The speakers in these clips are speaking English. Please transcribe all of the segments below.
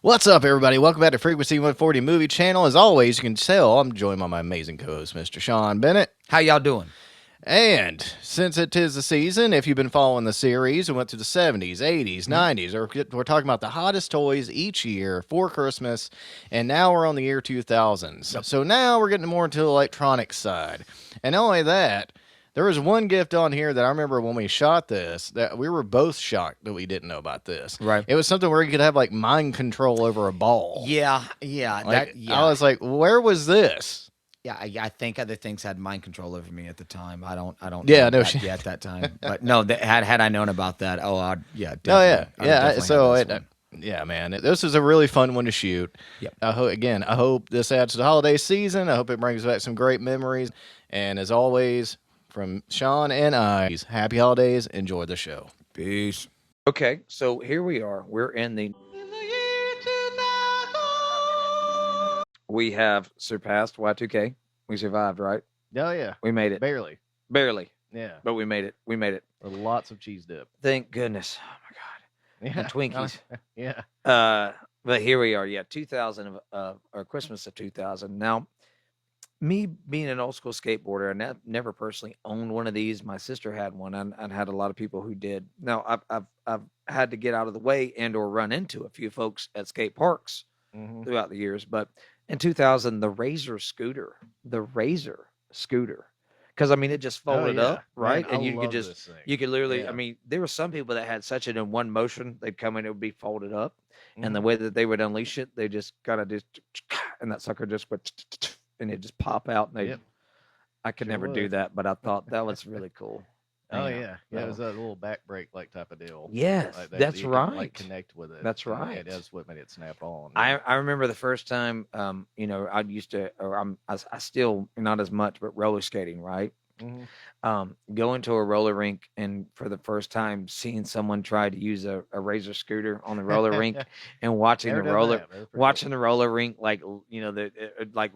What's up, everybody? Welcome back to Frequency 140 Movie Channel. As always, you can tell I'm joined by my amazing co-host, Mr. Sean Bennett. How y'all doing? And since it is the season, if you've been following the series, we went through the 70s, 80s, 90s, or we're talking about the hottest toys each year for Christmas, and now we're on the year 2000s. Yep. So now we're getting more into the electronic side. And not only that, there was one gift on here that I remember when we shot this that we were both shocked that we didn't know about this. Right. It was something where you could have like mind control over a ball. Yeah. I was like, where was this? Yeah. I think other things had mind control over me at the time. I don't Yeah, know no that shit. yet that time. But no, had I known about that, Oh yeah, definitely, I'd have yeah. definitely So had this one. yeah, man, this is a really fun one to shoot. Yep. I hope this adds to the holiday season. I hope it brings back some great memories. And as always, from Sean and I, happy holidays. Enjoy the show. Peace. Okay, so here we are. We're in the we have surpassed Y2K. We survived, right? Oh yeah, We made it. barely. Barely, Yeah, but we made it. We made it. with lots of cheese dip. Thank goodness. Oh my God. Yeah, And Twinkies. yeah. But here we are. Yeah, 2000 or Christmas of 2000. Now, me being an old school skateboarder, I never personally owned one of these. My sister had one, and had a lot of people who did. Now, I've had to get out of the way and or run into a few folks at skate parks Mm-hmm. throughout the years. But in 2000, the Razor scooter, because I mean it just Oh folded yeah, up, right? man, I And you could love just this thing. you could literally. I Yeah. mean, there were some people that had such an in one motion. They'd come in, it would be folded up, and the Mhm. way that they would unleash it, they just kind of just, and that sucker just went, and it just pop out. And they, Yep. I could Sure never do would. that, but I thought that was really cool. Oh Yeah. yeah, yeah. It was a little back break like type of deal. Yes, Like that that's you could like right. connect with it. That's And right. that's what made it snap on. I remember the first time, I used to, or I still not as much, but roller skating, right? Mm-hmm. Going to a roller rink and for the first time seeing someone try to use a razor scooter on the roller rink and watching Never the done roller, that. But that's pretty watching cool. the roller rink, like, like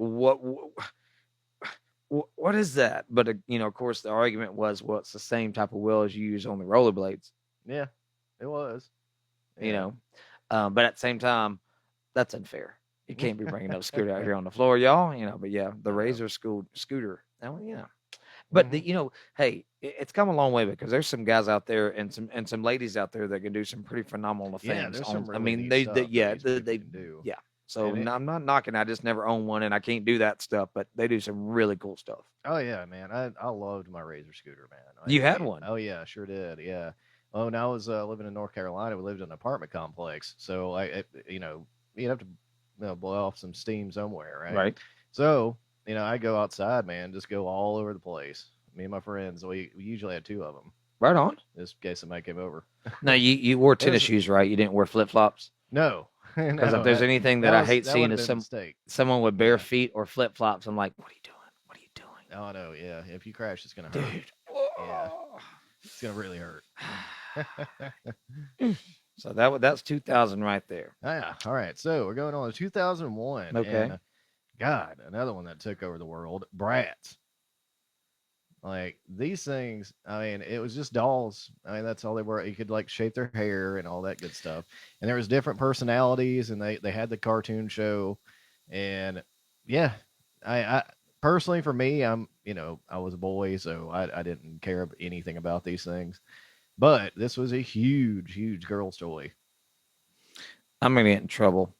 what is that? But of course, the argument was, well, it's the same type of wheel as you use on the rollerblades, Yeah, it was. you Yeah. know. But at the same time, that's unfair. You can't be bringing no scooter out here on the floor, y'all. But yeah, the I know. razor scooter. Now, yeah. But Mhm. hey, it's come a long way because there's some guys out there and some ladies out there that can do some pretty phenomenal Yeah, things. there's On, some I really mean, neat stuff that yeah, these people can do. yeah. So And it, I'm not knocking. I just never owned one, and I can't do that stuff. But they do some really cool stuff. oh yeah, man, I loved my Razor scooter, man. You had I one, oh yeah, I sure did. Yeah. Oh, when I was living in North Carolina, we lived in an apartment complex, so you'd have to blow off some steam somewhere, right? right? So I go outside, man, just go all over the place. Me and my friends, we usually had two of them, Right on. just in case somebody came over. Now you wore It tennis was shoes, right? You didn't wear flip flops. no, Because if no, there's anything that I hate that would seeing have is been a mistake. someone with bare Yeah. feet or flip flops, I'm like, what are you doing? What are you doing, Oh no, yeah. If you crash, it's gonna hurt. dude? Yeah, it's gonna really hurt. So that's 2000 right there. Yeah. All right. So we're going on to 2001, Okay. and God, another one that took over the world, Bratz. Like these things, I mean, it was just dolls. I mean, that's all they were. You could like shape their hair and all that good stuff. And there was different personalities, and they had the cartoon show, and yeah, I personally for me, I was a boy, so I didn't care anything about these things. But this was a huge girl's toy. I'm gonna get in trouble.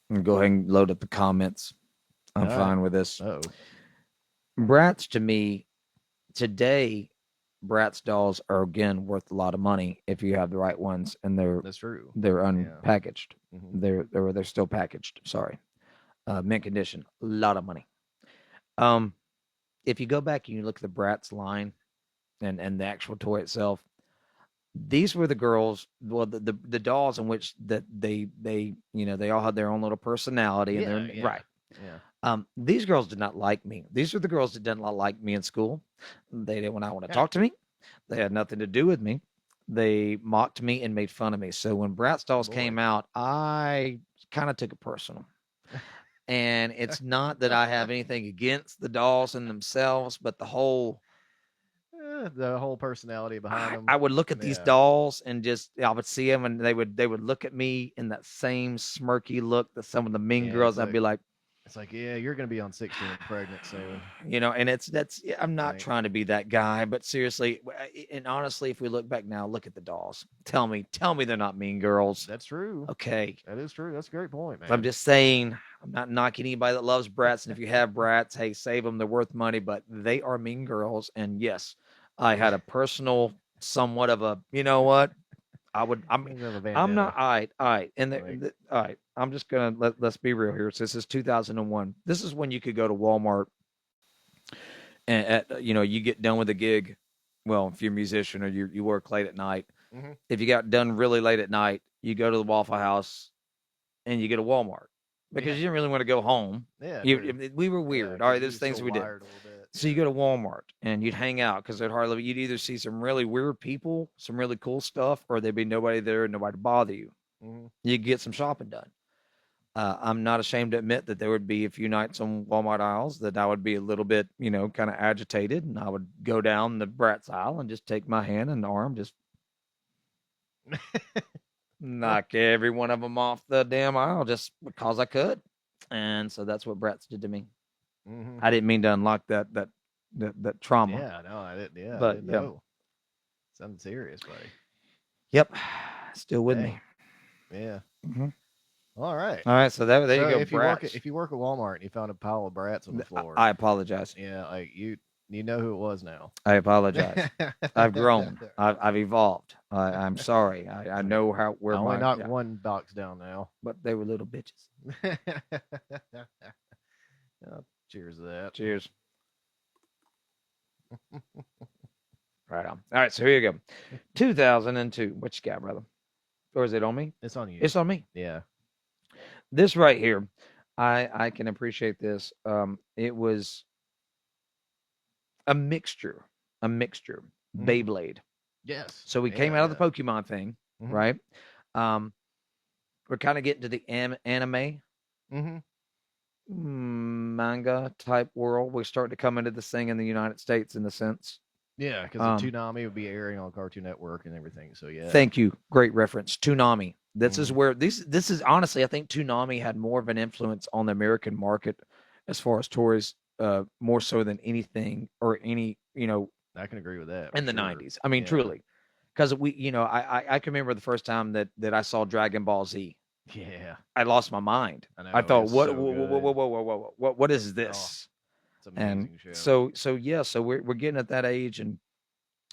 And go ahead and load up the comments. I'm All right. fine with this. Oh, Bratz to me today, Bratz dolls are again worth a lot of money if you have the right ones and that's true. they're Yeah. unpackaged. Hmm. They're still packaged. Sorry, mint condition. A lot of money. Um, if you go back and you look at the Bratz line and the actual toy itself, these were the girls, well, the dolls in which that they all had their own little personality and Yeah. they're Yeah. right. Yeah. These girls did not like me. These are the girls that did not like me in school. They didn't want to Yeah. talk to me. They had nothing to do with me. They mocked me and made fun of me. So when Bratz dolls Boy. came out, I kind of took it personal. And it's not that I have anything against the dolls in themselves, but the whole the whole personality behind them. I would look at these Yeah, dolls and just I would see them and they would look at me in that same smirky look that some of the mean yeah. girls. I'd be like, It's like, yeah, you're gonna be on 16 and pregnant soon. and that's I'm not Like, trying to be that guy, but seriously, and honestly, if we look back now, look at the dolls. Tell me they're not mean girls. that's true. Okay, That is true. That's a great point, I'm man. just saying. I'm not knocking anybody that loves brats, and if you have brats, hey, save them. They're worth money, but they are mean girls. And yes, I had a personal, somewhat of a, you know what? I would. You have a I'm not. vendetta. All right. And Like, all right. I'm just gonna let's be real here. So this is 2001. This is when you could go to Walmart and you get done with a gig. Well, if you're a musician or you work late at night, mm-hmm. if you got done really late at night, you go to the Waffle House and you go to Walmart because Yeah, you didn't really want to go home. yeah, true. We were Yeah, weird. All right, because you there's were things still we did. wired a little bit. So you go to Walmart and you'd hang out because you'd either see some really weird people, some really cool stuff, or there'd be nobody there and nobody to bother you. Mm-hmm. You get some shopping done. I'm not ashamed to admit that there would be a few nights on Walmart aisles that I would be a little bit, kind of agitated, and I would go down the Bratz aisle and just take my hand and arm, just knock every one of them off the damn aisle just because I could. And so that's what Bratz did to me. Mm-hmm. I didn't mean to unlock that trauma, Yeah, no, I didn't. Yeah, I but didn't yeah, know. Something serious, buddy. yep, still with Dang. me. Yeah. Mm-hmm. All right. All right, so there So you go, if you work Bratz. if you work at Walmart and you found a pile of brats on the floor, I apologize. yeah, like you know who it was now. I apologize. I've grown. I've evolved. I'm sorry. I know where I only knocked yeah, one box down now. but they were little bitches. Oh, cheers to that. Cheers. Right on. All right, so here you go. 2002. What you got, brother? Or is it on me? It's on you. It's on me. Yeah. This right here, I can appreciate this. It was a mixture. Beyblade. Yes. So we came out of the Pokemon thing, Mhm. right? We're kind of getting to the anime Mm-hmm. manga type world. We're starting to come into this thing in the United States in a sense. Yeah, because the Toonami would be airing on Cartoon Network and everything. So yeah. Thank you. Great reference. Toonami. This is Mhm. where this is honestly, I think Toonami had more of an influence on the American market as far as toys, more so than anything or any, I can agree with that. in the for sure. 90s. I mean, Yeah. truly. Because I can remember the first time that I saw Dragon Ball Z. Yeah. I lost my mind. I know. I thought, it's what, so whoa, what is good. this? It's an And amazing show. so we're getting at that age, and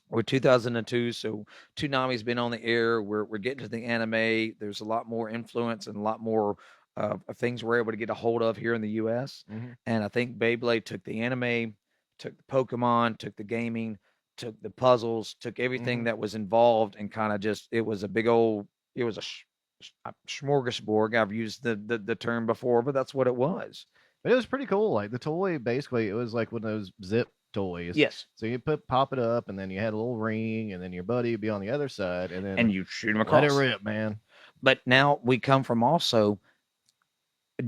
we're 2002. So Toonami's been on the air. We're getting to the anime. There's a lot more influence and a lot more of things we're able to get a hold of here in the U.S. Mhm. And I think Beyblade took the anime, took the Pokemon, took the gaming, took the puzzles, took everything Mhm. that was involved, and kind of just it was a big old it was a smorgasbord. I've used the term before, but that's what it was. But it was pretty cool. Like the toy, basically, it was like one of those zip toys. Yes, So you pop it up, and then you had a little ring, and then your buddy would be on the other side, and then and you shoot them let across. it rip, man. But now we come from also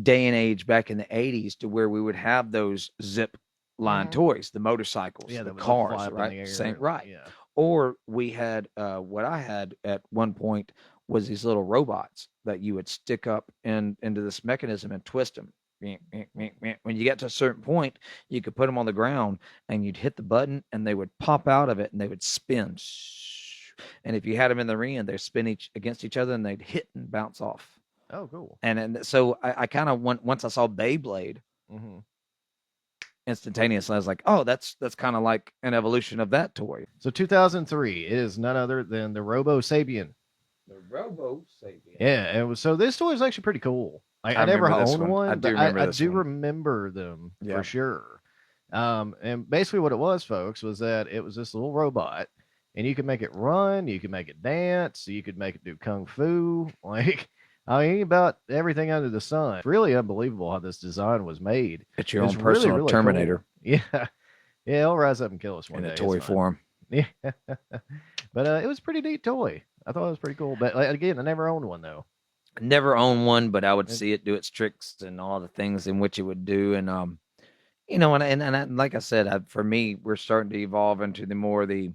day and age back in the 80s to where we would have those zip line toys, the motorcycles, Yeah, the that would like fly cars, up in the right? air. Same, right. Yeah. Or we had what I had at one point was these little robots that you would stick up into this mechanism and twist them. When you get to a certain point, you could put them on the ground and you'd hit the button and they would pop out of it and they would spin. And if you had them in the ring, they'd spin against each other and they'd hit and bounce off. Oh, cool. And so I kind of once I saw Beyblade, Mm-hmm. instantaneously I was like, oh, that's kind of like an evolution of that toy. So 2003 is none other than the Robo Sapien. The Robo Sapien. Yeah, it was. So this toy is actually pretty cool. I never remember this owned one. one. I do but remember I this do one. remember them Yeah. for sure. And basically what it was, folks, was that it was this little robot, and you could make it run, you could make it dance, you could make it do kung fu, like I mean about everything under the sun. It's really unbelievable how this design was made. It's your It's own personal really Terminator cool. Yeah, yeah, it'll rise up and kill us one in day. a It's toy fine. form. Yeah, but it was a pretty neat toy. I thought it was pretty cool. But again, I never owned one though. Never owned one, but I would see it do its tricks and all the things in which it would do. And You know, and like I said, for me, we're starting to evolve into the more the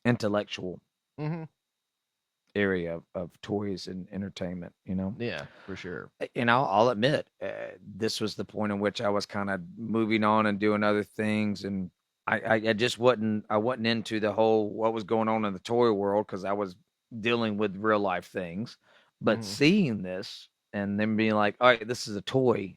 intellectual Hmm. area of toys and entertainment. You know, Yeah, for sure. and I'll admit, this was the point in which I was kind of moving on and doing other things, and I just wasn't into the whole what was going on in the toy world because I was dealing with real life things. But Hmm. seeing this and then being like, all right, this is a toy.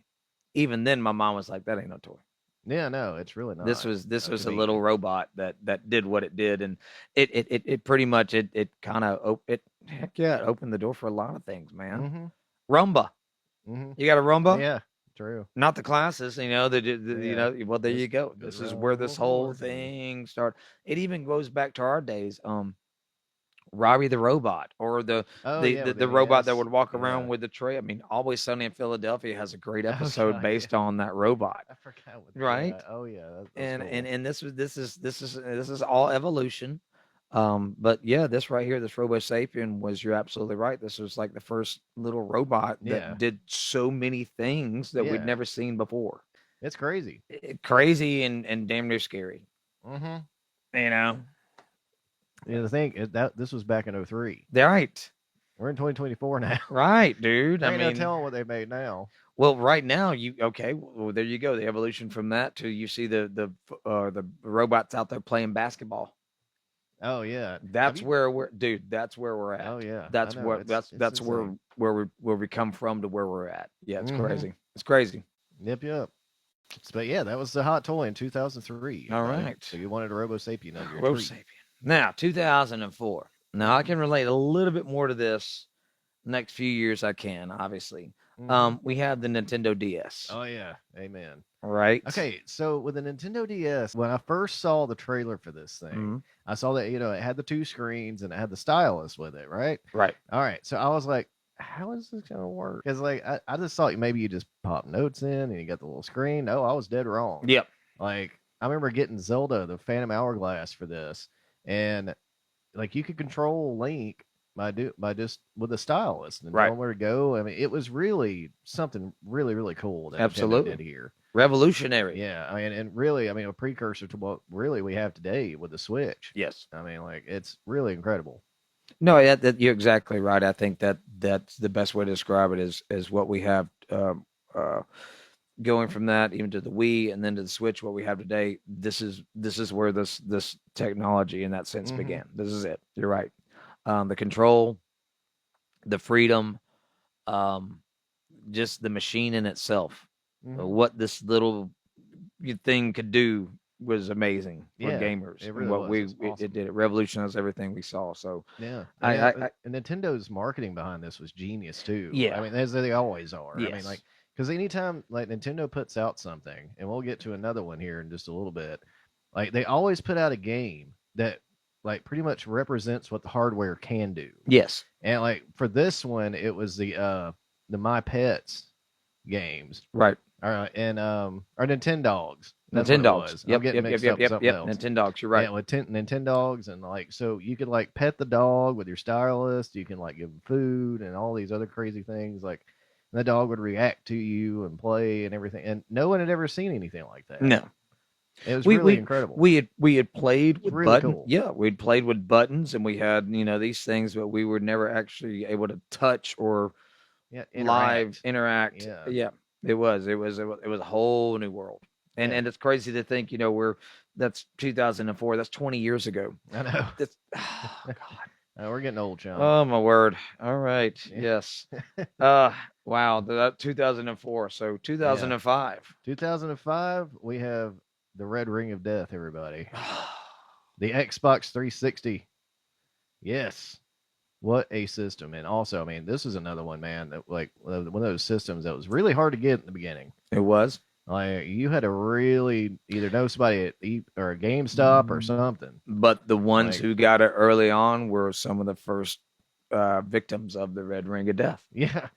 Even then, my mom was like, that ain't no toy. Yeah, no, it's really This not. was this To was a little me. robot that did what it did, and it pretty much it kind of it heck yeah, it opened the door for a lot of things, man. Hmm. Rumba, Hmm. you got a rumba? Yeah, true. Not the classes, you Yeah, know. Well, there you just go. goes This is around where on a this little whole board. And thing started. It even goes back to our days. Robbie the robot, or oh yeah, with the robot that NES. would walk around Yeah. with the tray. I mean, Always Sunny in Philadelphia has a great Oh episode god, yeah. based on that robot, I forgot what. Yeah. right? Oh yeah, that's cool. And this is all evolution. But yeah, this right here, this Robo Sapien was, you're absolutely right. This was like the first little robot Yeah. that did so many things that we'd Yeah. never seen before. It's crazy. Crazy and damn near scary, Hmm. you know? Yeah, the thing is that this was back in '03. Right. We're in 2024 now. Right, dude. I There ain't no mean, telling what they made now. well, right now okay, well there you go. The evolution from that to you see the robots out there playing basketball. Oh yeah. Have That's you? where we're dude, that's where we're Oh at. yeah. I That's know. what It's that's insane. where we come from to where we're at. Yeah, it's Hmm. crazy. It's crazy. Yep. Yep. But yeah, that was the hot toy in 2003, All everybody. right. So you wanted a Robo Sapien under your Robo tree. Sapien. Now, 2004. Now I Hmm. can relate a little bit more to this next few years. I can, obviously. Hmm. We have the Nintendo DS, Oh yeah. Amen. right? Okay, so with the Nintendo DS, when I first saw the trailer for this thing, Mhm. I saw that it had the two screens and it had the stylus with it, right? Right. All right, so I was like, how is this gonna work? Because like I just thought maybe you just pop notes in and you got the little screen. No, I was dead wrong. Yep. Like I remember getting Zelda, the Phantom Hourglass for this, and like you could control Link by just with a stylus and Right. telling where to go. I mean, it was really something really cool that Nintendo Absolutely. did here. Revolutionary. Yeah, I mean, and really, I mean, a precursor to what really we have today with the Switch. Yes. I mean, like it's really incredible. No, you're exactly right. I think that's the best way to describe it is what we have, uh, going from that even to the Wii and then to the Switch. What we have today, this is where this technology in that sense Hmm. began. This is it. You're right. The control, the freedom, um, just the machine in itself. Hmm. What this little thing could do was amazing for Yeah, gamers, it and really what was. It's it awesome. did, it revolutionized everything we saw. So Yeah, I and Nintendo's marketing behind this was genius too. I yeah, mean, as they always are. I mean, like yes, because anytime like Nintendo puts out something, and we'll get to another one here in just a little bit, like they always put out a game that like pretty much represents what the hardware can do. yes, And like for this one, it was the My Pets games. right. All right, and or Nintendogs. That's what it Nintendogs. was. I'm Yep, getting yep, yep, mixed yep, up with yep, something yep. else. Nintendogs. You're right. Yeah, with Nintendogs and like so you could like pet the dog with your stylus. You can like give him food and all these other crazy things. Like and the dog would react to you and play and everything. And no one had ever seen anything like that. No, It was we really we incredible. we had played It's with really button. cool. Yeah, we'd played with buttons, and we had these things, but we were never actually able to touch or Yeah, live interact. interact. Yeah. Yeah, it was a whole new world, Yeah, and it's crazy to think, we're that's 2004. That's 20 years ago. I know. That's oh God. We're getting old, Sean. Oh my word. All right. Yeah. Yes. Wow. That 2004. So Yeah. 2005. 2005, we have the Red Ring of Death, everybody. The Xbox 360. Yes. What a system. And also, I mean, this is another one, man, that like one of those systems that was really hard to get in the beginning. It was. Like you had to really either know somebody at or a GameStop or something. But the ones Like, who got it early on were some of the first victims of the Red Ring of Death yeah.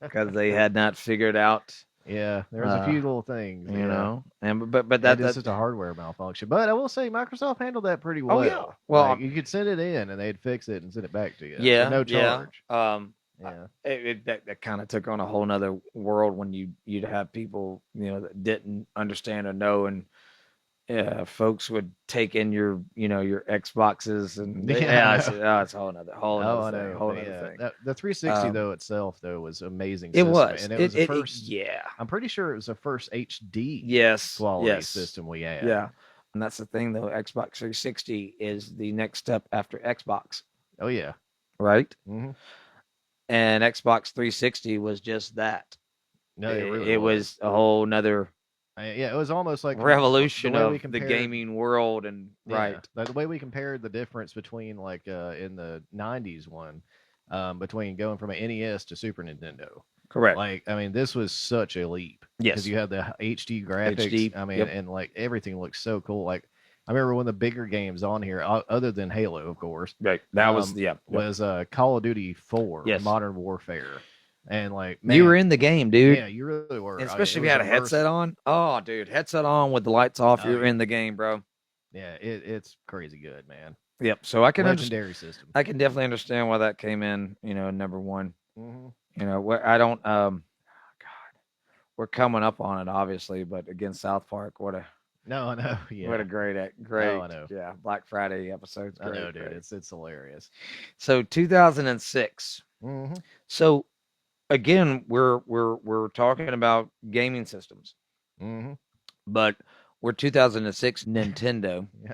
because they had not figured out, Yeah, there was a uh, few little things. Yeah. and but And that it's just a hardware malfunction. But I will say Microsoft handled that pretty oh yeah. well. Well, Like you could send it in and they'd fix it and send it back to you for yeah, no yeah. charge. Yeah. That kind of took on a whole nother world when you'd have people that didn't understand or know, and folks would take in your Xboxes, and Yeah, I know. it's a whole Oh, nother I thing, know. whole But nother yeah, thing. the 360 Um, though itself though was amazing it system, was and it was the it first. yeah, I'm pretty sure it was the first HD yes, quality yes, system we had. yeah, and that's the thing though. Xbox 360 is the next step after Xbox, Oh yeah. right? Hmm. And Xbox 360 was just that. No, it really It was. was a whole nother Yeah, it was almost like the revolution way we of the compared. gaming world, and Yeah, right, like the way we compared the difference between like in the '90s one, between going from an NES to Super Nintendo. correct, Like, I mean, this was such a leap because yes, you had the HD graphics. HD, I mean, yep, and like everything looks so cool. Like, I remember one of the bigger games on here, other than Halo, of course, right. That was yep, was Call of Duty 4 yes. Modern Warfare, and like, You were man, in the game, dude. yeah, you really were. And I mean, it especially if you was had a headset immersive. on. Oh, dude, headset on with the lights off, Oh you're yeah, in the game, bro. yeah, it's crazy good, man. Yep. So I can understand. Legendary system. I can definitely understand why that came in. Number one. Hmm. Where I don't. God, we're coming up on it, obviously, but again, South Park. No, I know. What Yeah. a Oh, great, I know. yeah, Black Friday episode's I know, great, dude. great. It's hilarious. So 2006. Hmm. So again, we're talking about gaming systems, Hmm. but we're 2006 Nintendo Yeah.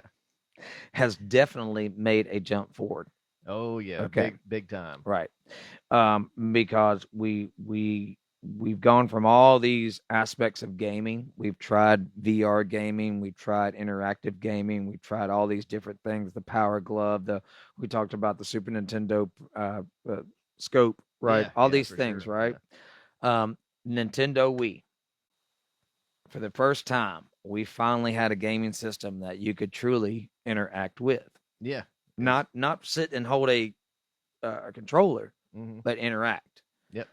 has definitely made a jump forward. Oh yeah. Okay, Big time. right. Because we've gone from all these aspects of gaming. We've tried VR gaming, we've tried interactive gaming, we've tried all these different things. The Power Glove, the we talked about the Super Nintendo scope, right? Yeah. All Yeah. these For things, sure. right? Yeah. Nintendo Wii. For the first time, we finally had a gaming system that you could truly interact with. Yeah. Because. Not sit and hold a controller, Hmm. but interact. Yep.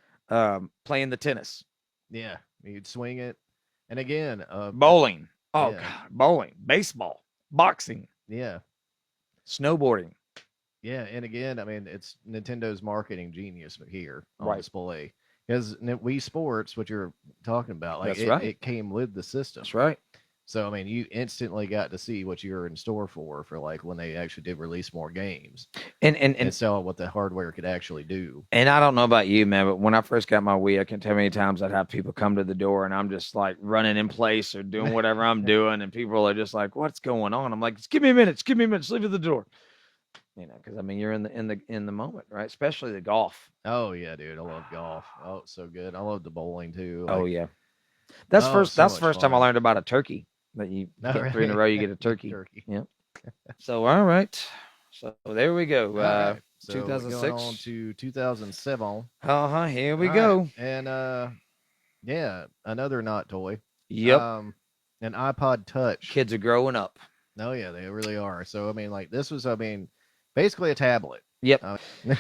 Playing the tennis, Yeah. You'd swing it, and again, bowling. Oh yeah. God, bowling, baseball, boxing, Yeah. snowboarding. Yeah. And again, I mean, it's Nintendo's marketing genius here on Right. display. Because Wii Sports, what you're talking about, like That's right. it came with the system. That's right. So I mean, you instantly got to see what you were in store for like when they actually did release more games And and and and saw what the hardware could actually do. and I don't know about you, man, but when I first got my Wii, I can't tell how many times I'd have people come to the door, and I'm just like running in place or doing whatever I'm doing, and people are just like, "What's going on?" I'm like, "Just give me a minute. Just give me a minute. Just leave at the door." Because I mean, you're in the moment, right? Especially the golf. Oh yeah, dude, I love golf. Oh, it's so good. I love the bowling too. Oh Like, yeah, that's oh, first. so That's the much first time I fun. learned about a turkey. That you No, hit three in a really, row, you get a turkey. turkey. Yeah. So all right. So there we go. All right, so going on 2006. to 2007. Here we All right, go. and yeah, another not toy. Yep. Um, an iPod Touch. Kids are growing up. No, yeah, they really are. So I mean, like this was, I mean, basically a tablet. Yep. Uh,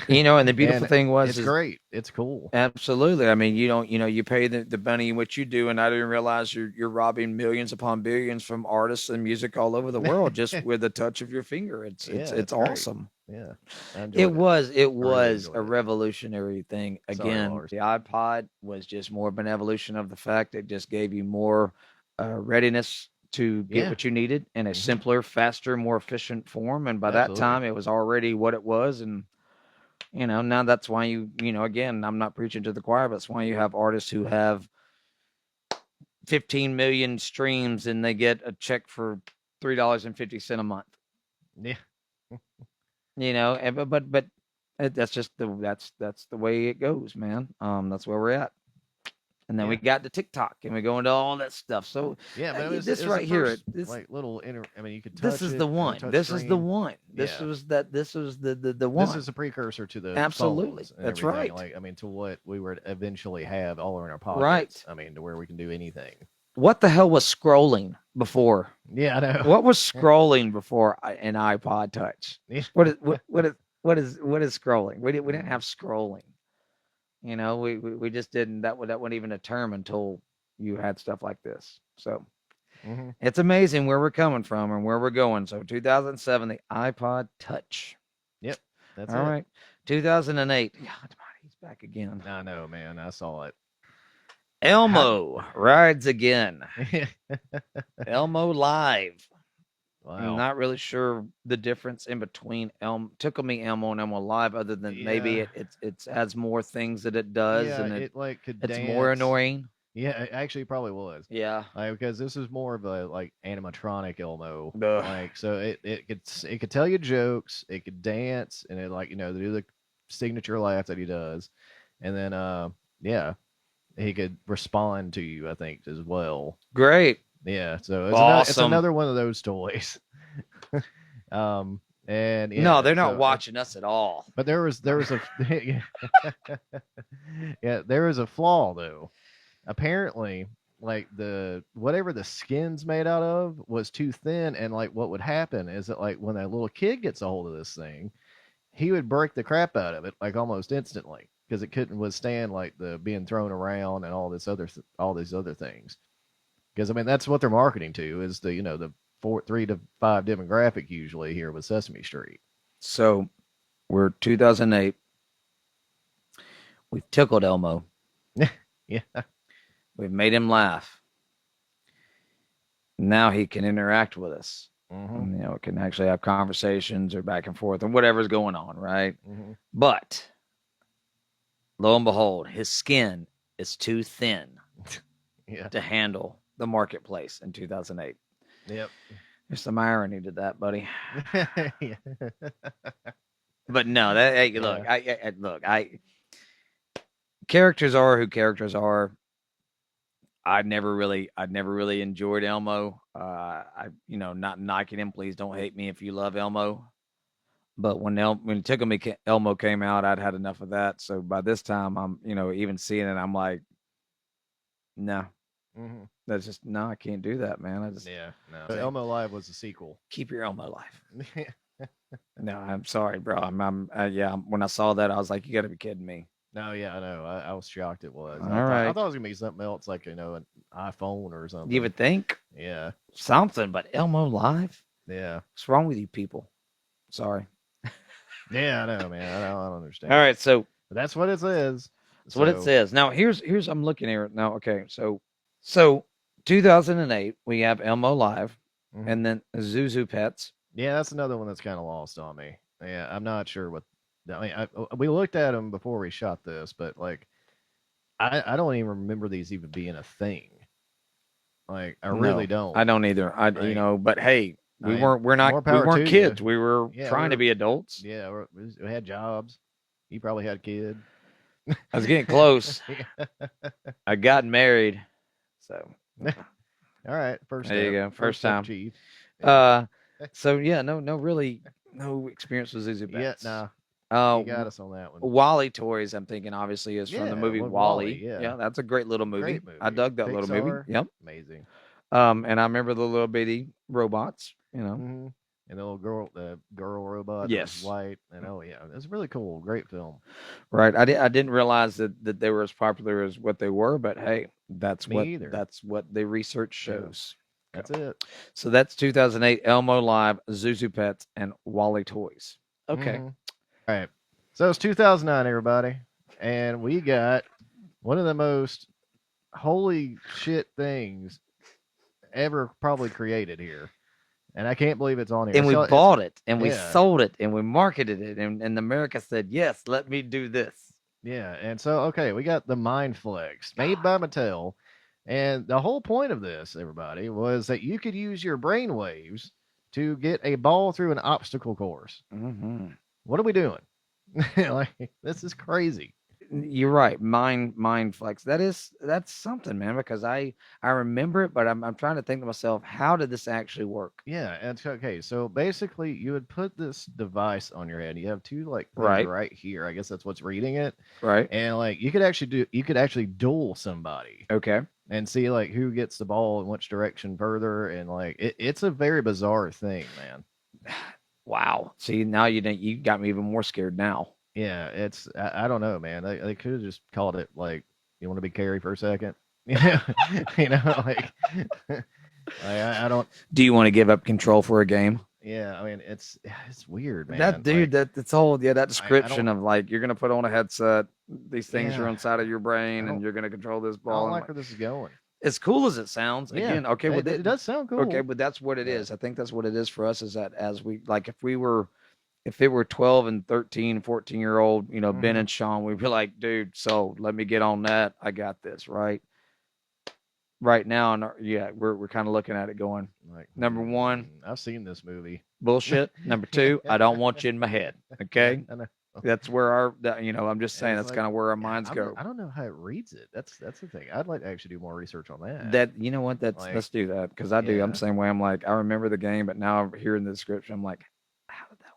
And the beautiful and thing was it's is great. It's cool. absolutely. I mean, you don't, you pay the money in what you do, and I didn't realize you're robbing millions upon billions from artists and music all over the world just with the touch of your finger. It's Yeah, it's it's it's great. awesome. Yeah, I It enjoyed it. was it I really was a enjoyed it. revolutionary thing. Sorry, Again, Lars. the iPod was just more of an evolution of the fact it just gave you more readiness to get Yeah. what you needed in a Hmm. simpler, faster, more efficient form. And by that Absolutely. time, it was already what it was. And now that's why again, I'm not preaching to the choir, but that's why you have artists who have 15 million streams and they get a check for $3.50 a month. Yeah. But that's just that's the way it goes, man. That's where we're at. And then we Yeah. got to TikTok and we go into all that stuff. So Yeah, but it this was the right here, first like little inter. I mean, you could this touch is it, the one. touch This is the screen. one. Yeah. This was the This one. is a precursor to the Absolutely. phones and That's everything. right. Like, I mean, to what we would eventually have all in our pockets. Right. I mean, to where we can do anything. What the hell was scrolling before? Yeah, I know. What was scrolling before an iPod Touch? Yeah. What is scrolling? We didn't Mhm. have scrolling. We just didn't. That wasn't even a term until you had stuff like this. So Mhm. it's amazing where we're coming from and where we're going. So 2007, the iPod Touch. Yep, that's All it. right, 2008. God, back again. I know, man. I saw it. Elmo rides again. Yeah. Elmo live. I'm Wow. not really sure the difference in between Tickle Me Elmo and Elmo Live, other than maybe Yeah. it has more things that it does, Yeah. and It like could it's more dance. annoying. Yeah, it actually probably was. Yeah. Like because this is more of a like animatronic Elmo. Ugh. Like so it could tell you jokes, it could dance, and it like do the signature laugh that he does, and then yeah, he could respond to you I think as well. Great. Yeah, so it's Awesome. another one of those toys. And No, yeah, they're not so watching us at all. but there was a yeah, there was a flaw though. Apparently, like the whatever the skin's made out of was too thin, and like what would happen is that like when a little kid gets a hold of this thing, he would break the crap out of it like almost instantly because it couldn't withstand like the being thrown around and all these other things. Because I mean that's what they're marketing to is the the 3 to 5 demographic usually here with Sesame Street. So we're 2008. We've tickled Elmo. Yeah. We've made him laugh. Now he can interact with us. Mm-hmm. And, can actually have conversations or back and forth and whatever's going on, right? Mm-hmm. But lo and behold, his skin is too thin Yeah. to handle the marketplace in 2008. Yep. There's some irony to that, buddy. Yeah. But no, that hey, look, I characters are who characters are. I'd never really enjoyed Elmo. Not knocking him. Please don't hate me if you love Elmo. But when Tickle Me Elmo came out, I'd had enough of that. So by this time, I'm even seeing it, I'm like, no, Mm-hmm. that's just no, I can't do that, man. I just Yeah. No. So Elmo Live was a sequel. keep your Elmo life. No, I'm sorry, bro. When I saw that, I was like, you got to be kidding me. No, yeah, I know. I was shocked it was. All I right. thought it was gonna be something else, like an iPhone or something. You would think Yeah, something, but Elmo live? yeah, What's wrong with you people? Sorry. yeah. I know, man. I don't understand. All right, so But that's what it says. that's what it says. Now here's I'm looking here now. Okay, so 2008 we have Elmo live, Mhm. and then Zuzu Pets. Yeah, that's another one that's kind of lost on me. Yeah, I'm not sure what. I mean, we looked at them before we shot this, but like, I don't even remember these even being a thing. Like, I really No, don't. I don't either. But hey, I mean, we're not more we power to weren't you. kids. We were Yeah, trying to be adults. Yeah, we had jobs. You probably had a kid. I was getting close. Yeah. I got married, so All right, first there you step. go. First step, time. Chief. So yeah, no experience with Zuzu Yeah, Pets. nah, you got us on that one. Wally Toys, I'm thinking obviously is from the Yeah, movie with Wally. Wally, yeah. That's a great little movie. Great movie. I dug that little movie. Pixar, Yep. amazing. And I remember the little bitty robots. Mm-hmm. And the girl robot, that was Yes. white, and oh yeah, it's really cool. Great film. Right. I didn't realize that they were as popular as what they were, but hey, that's Me either. that's what the research shows. That's it. So that's 2008 Elmo Live, Zuzu Pets, and Wally Toys. Okay. Mhm. All right. So it's 2009, everybody, and we got one of the most holy shit things ever probably created here, and I can't believe it's on here. And we So bought it, and we yeah. sold it, and we marketed it, and America said, yes, let me do this. Yeah, and so okay, we got the Mind Flex made by Mattel, and the whole point of this, everybody, was that you could use your brain waves to get a ball through an obstacle course. Mm-hmm. What are we doing? Like this is crazy. You're right. Mind flex. That's something, man, because I remember it, but I'm trying to think to myself, how did this actually work? Yeah, and okay, so basically you would put this device on your head. You have two like things Right. right here. I guess that's what's reading it. Right. And like you could actually duel somebody Okay. and see like who gets the ball in which direction further, and like it's a very bizarre thing, man. Wow. See, now you got me even more scared now. Yeah, I don't know, man. They could have just called it like, you want to be Carrie for a second, you know, like I don't. Do you want to give up control for a game? Yeah, I mean, it's weird, That man. dude, Like, that's all. Yeah, that I description don't. of like you're gonna put on a headset, these things are Yeah, inside of your I brain, and don't. you're gonna control this I don't ball. And I'm like like, where this is going. as cool as it sounds, Yeah, again, okay, with it it, does sound okay, cool, but that's what it but is. I think that's what it is for us. Is that as we like, if it were 12 and 13, 14-year old, Ben hmm and Sean, we'd be like, dude, so let me get on that. I got this right now, and yeah, we're kind of looking at it going, like, number one, I've seen this movie. bullshit. Number two, I don't want you in my head. Yeah, Okay, I know. that's where I'm just And saying it's that's like, kind of where our yeah, minds go. I don't know how it reads it. That's the thing. I'd like to actually do more research on that. That you know what? Like, Let's do that because I do. I'm the yeah. same way. I'm like I remember the game, but now I'm hearing the description. I'm like, how did that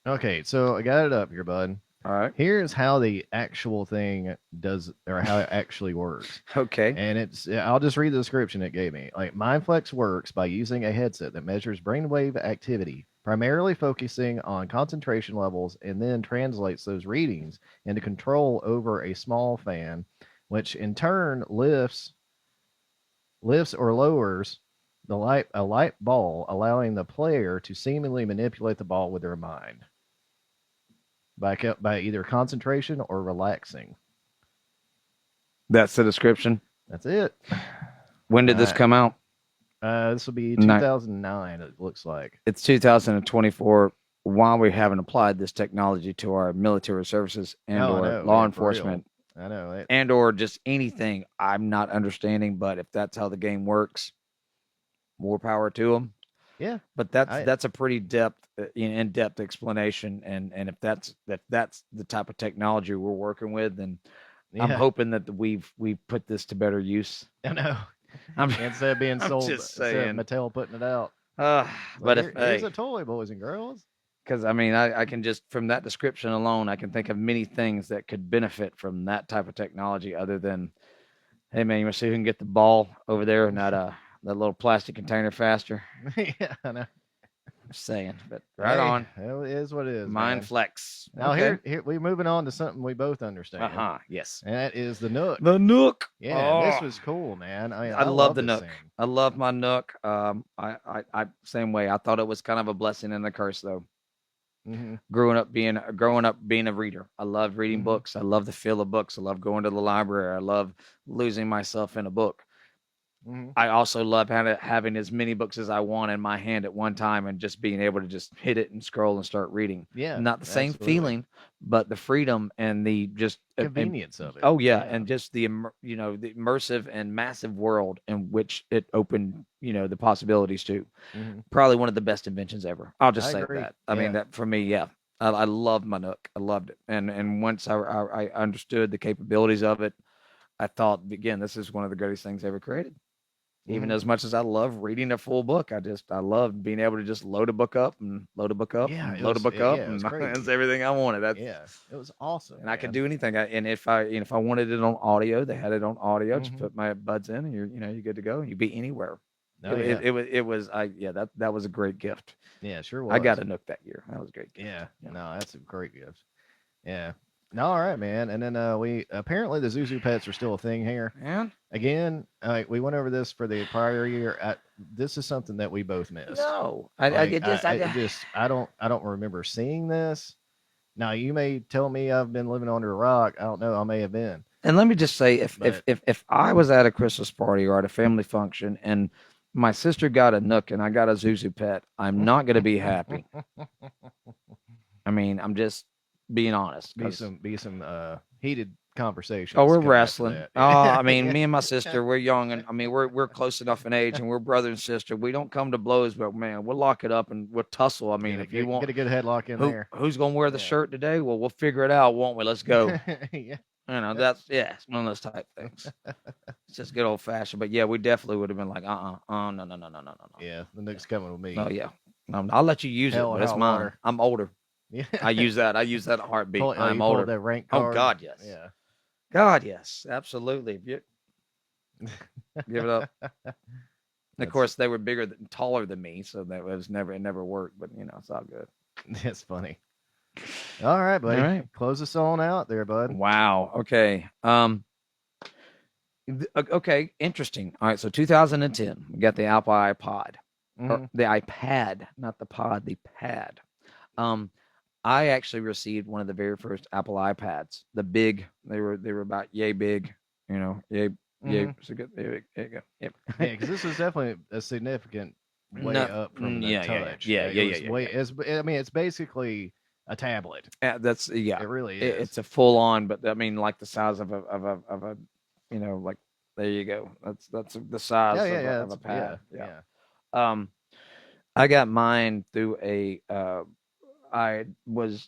work? Okay, so I got it up here, bud. All right. Here's how the actual thing does, or how it actually works. Okay. And I'll just read the description it gave me. Like, MindFlex works by using a headset that measures brainwave activity, primarily focusing on concentration levels, and then translates those readings into control over a small fan, which in turn lifts or lowers a light ball, allowing the player to seemingly manipulate the ball with their mind by either concentration or relaxing. That's the description. That's it. When All did this right. come out? This will be No, 2009. It looks like. it's 2024. While we haven't applied this technology to our military services and Oh, I or know. law Yeah, for real. enforcement I know it. and or just anything, I'm not understanding. But if that's how the game works, more power to them. Yeah. But that's I that's a pretty in depth explanation, and if that's the type of technology we're working with, then I'm yeah. hoping that we've put this to better use. I know. I'm Instead of being I'm sold, just instead of saying. Mattel putting it out, Uh, it's like but if here's hey, a toy, boys and girls. because I mean, I can just from that description alone, I can think of many things that could benefit from that type of technology. Other than, hey man, you want to see who can get the ball over there in that little plastic container faster? yeah, I know. Just saying, but right Hey, on. it is what it is, Mind man. flex. Now Okay. here we moving on to something we both Uh understand, huh. Yes. and that is the Nook. The Nook. Yeah, this Oh, was cool, man. I mean, I I love love the this Nook. thing. I love my Nook. I same way. I thought it was kind of a blessing and a curse though. hmm Growing up being a reader. I love reading hmm books. I love the feel of books. I love going to the library. I love losing myself in a book. hmm I also love having as many books as I want in my hand at one time and just being able to just hit it and scroll and start reading. Yeah, Not the same absolutely. feeling, but the freedom and the just and Convenience of it. oh yeah, Yeah. and just the the immersive and massive world in which it opened the possibilities to. hmm Probably one of the best inventions ever. I'll just I say agree. that. I mean Yeah. that for me, yeah. I loved my Nook. I loved it, and once I understood the capabilities of it, I thought again, this is one of the greatest things ever created. Even hmm as much as I love reading a full book, I love being able to just load a book up and load a book up Yeah, and load a book up, yeah, it was and that's crazy. everything I wanted. That's Yeah, it was awesome, and I could man. do anything. And if I wanted it on audio, they had it on audio. Just hmm put my buds in, and you're good to go. You be anywhere. Oh yeah, It was that was a great gift. yeah, sure I got was. a Nook that year. That was a great gift. Yeah, Yeah, no, that's a great gift. Yeah. No, all right, man. And then we apparently the Zuzu pets are still a thing here. man. Again, we went over this for the prior year. This is something that we both missed. No, Like I I just I don't remember seeing this. Now you may tell me I've been living under a rock. I don't know. I may have been, and let me just say, but if I was at a Christmas party or at a family function and my sister got a Nook and I got a Zuzu pet, I'm not going to be happy. I mean, I'm just being honest because be some heated oh, conversations we're coming after wrestling. that. Oh, I mean, Yeah. me and my sister, we're young, and I mean, we're close enough in age, and we're brother and sister. We don't come to blows, but man, we'll lock it up and we'll tussle. I mean, if you want, Get a good headlock in there. who's gonna wear the Yeah. shirt today? Well, we'll figure it out, won't we? Let's go. Yeah. That's yeah, it's one of those type things. It's just good old fashioned. But yeah, we definitely would have been like, no, no, no, no, no, no, no. Yeah. The Nick's coming with Oh me. yeah, I'll let you use it, Hell or but it's hot mine. water. I'm older. Yeah. I use that. I use that in a heartbeat. I'm You pull up older. that rank Oh card. God, yes. Yeah. God, yes, absolutely. Give it up. And of That's course, they were taller than me, so it never worked. But it's all good. that's funny. All right, All buddy. right. Close us on out there, bud. Wow. Okay. Okay. Interesting. All right. So 2010, we got the Apple iPod. or Hmm. the iPad, not the pod, the pad. Um, I actually received one of the very first Apple iPads. The big, they were about yay big, yay. Hmm. So good. There you go. Yep. Yeah, because this was definitely a significant way Not, up from the yeah, yeah, yeah, touch. yeah, It yeah, yeah, was yeah, way. yeah. I mean, it's basically a tablet. That's yeah. It really It's is. a full on, but I mean, like the size of a, like there you go. That's the Yeah, size yeah, yeah. of a Yeah, pad. Yeah. yeah. Um, I got mine through I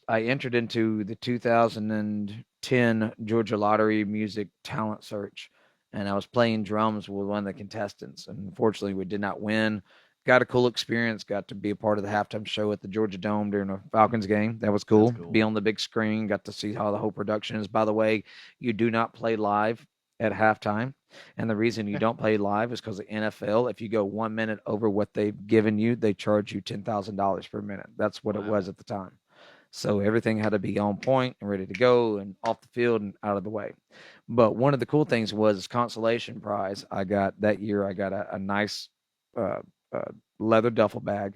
entered into the 2010 Georgia Lottery Music Talent Search, and I was playing drums with one of the contestants. And unfortunately, we did not win. Got a cool experience. Got to be a part of the halftime show at the Georgia Dome during a Falcons game. That was That's cool. Be cool. on the big screen. Got to see how the whole production is. By the way, you do not play live at halftime. And the reason you don't play live is because the NFL, if you go 1 minute over what they've given you, they charge you $10,000 per minute. That's what it Wow. was at the time. So everything had to be on point and ready to go and off the field and out of the way. But one of the cool things was consolation prize. I got that year. I got a nice uh, uh, leather duffel bag.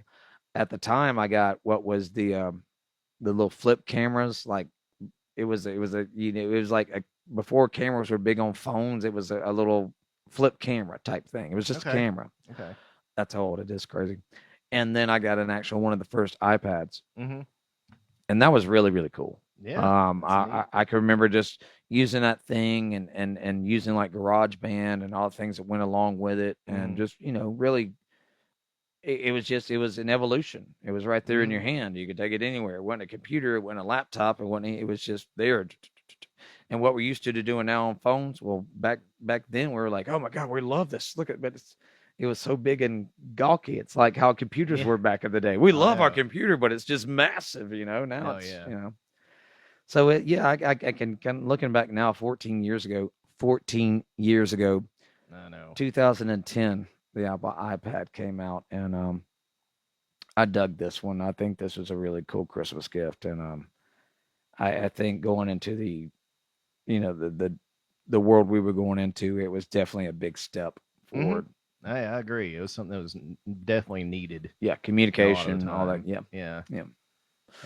At the time, I got what was the little flip cameras. Like it was like before cameras were big on phones. It was a little flip camera type thing. It was just a Okay. camera. Okay. That's how old it is. Crazy. And then I got an actual one of the first iPads, Hmm. and that was really really cool. Yeah, that's neat. I can remember just using that thing and using like GarageBand and all the things that went along with it, and Hmm. just really it was an evolution. It was right there in your Hmm. hand. You could take it anywhere. It wasn't a computer. It wasn't a laptop. It was just there. And what we're used to doing now on phones, well, back then we were like, oh my god, we love this. Look at, but it was so big and gawky. It's like how computers Yeah. were back in the day. We Oh love our yeah. computer, but it's just massive. Now Oh it's yeah. So yeah, I can looking back now, 14 years ago, I know. 2010, the iPad came out, and I dug this one. I think this was a really cool Christmas gift, and I think going into the world we were going into, it was definitely a big step Hmm. forward. I agree. It was something that was definitely needed Yeah, a lot of the communication, all that. time. Yeah, Yeah, yeah.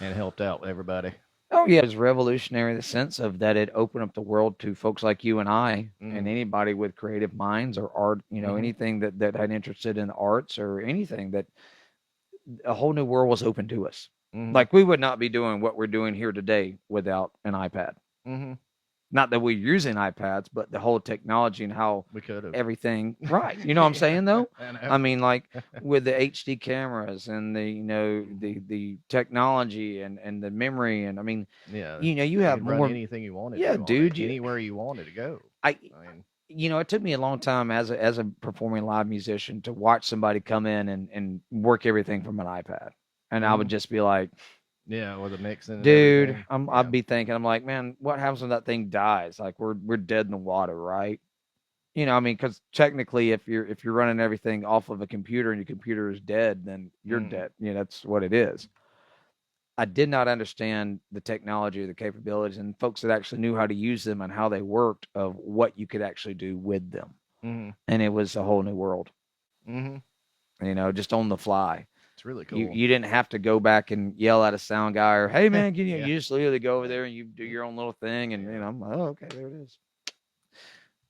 and helped out everybody. Oh yeah, it was revolutionary in the sense of that it opened up the world to folks like you and I and Hmm. anybody with creative minds or art, Hmm. anything that had interested in arts or anything, that a whole new world was open to us. Hmm. Like we would not be doing what we're doing here today without an iPad. Hmm. Not that we're using iPads, but the whole technology and how We could have. everything right. You know what I'm saying though? I know. I mean, like with the HD cameras and the Hmm. the technology and the memory, and I mean, Yeah, you you have could run more. anything you wanted Yeah, to on it, dude. anywhere you wanted to go. I I mean, it took me a long time as a performing live musician to watch somebody come in and work everything from an iPad, and I would hmm, just be like, yeah, with the mixing and dude, everything. I'd Yeah. be thinking, I'm like, man, what happens when that thing dies? Like we're dead in the water, right? I mean, because technically, if you're running everything off of a computer and your computer is dead, then you're Hmm. dead. That's what it is. I did not understand the technology or the capabilities and folks that actually knew how to use them and how they worked of what you could actually do with them. Hmm. And it was a whole new world, Hmm. just on the fly. It's really You cool. you didn't have to go back and yell at a sound guy or hey man, can you Yeah. you just literally go over there and you do your own little thing, and Yeah. I'm like, oh okay, there it is.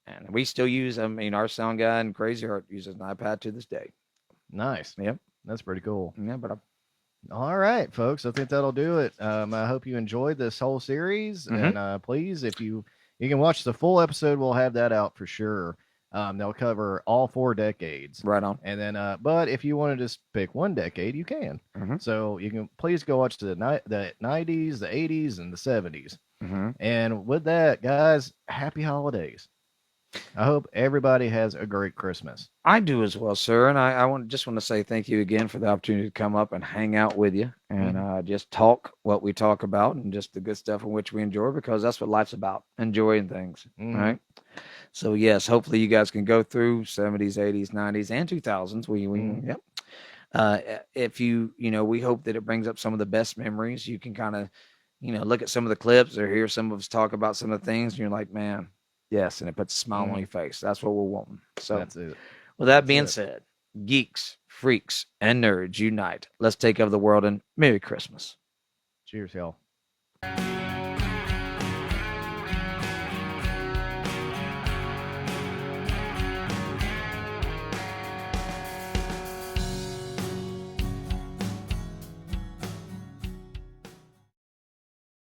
And we still use, I mean, our sound guy and Crazy Heart uses an iPad to this day. Nice. Yep. That's pretty cool. Yeah, but All right, folks. I think that'll do it. I hope you enjoyed this whole series, mm-hmm. and please, if you can watch the full episode, we'll have that out for sure. They'll cover all 4 decades, Right on. and then, but if you want to just pick one decade, you can. Mm-hmm. So you can please go watch the 90s, the 80s, and the 70s. Mm-hmm. And with that, guys, happy holidays. I hope everybody has a great Christmas. I do as well, sir. And I want to say thank you again for the opportunity to come up and hang out with you and Hmm. just talk what we talk about and just the good stuff in which we enjoy, because that's what life's about, enjoying things. All Hmm. right. So yes, hopefully you guys can go through 70s, 80s, 90s, and 2000s. We Hmm. yep. If we hope that it brings up some of the best memories. You can kind of, look at some of the clips or hear some of us talk about some of the things, and you're like, man, yes, and it puts a smile on Hmm. your face. That's what we're wanting. So, That's it. with that That's being it. said, Geeks, freaks, and nerds unite. Let's take over the world and Merry Christmas. Cheers, y'all.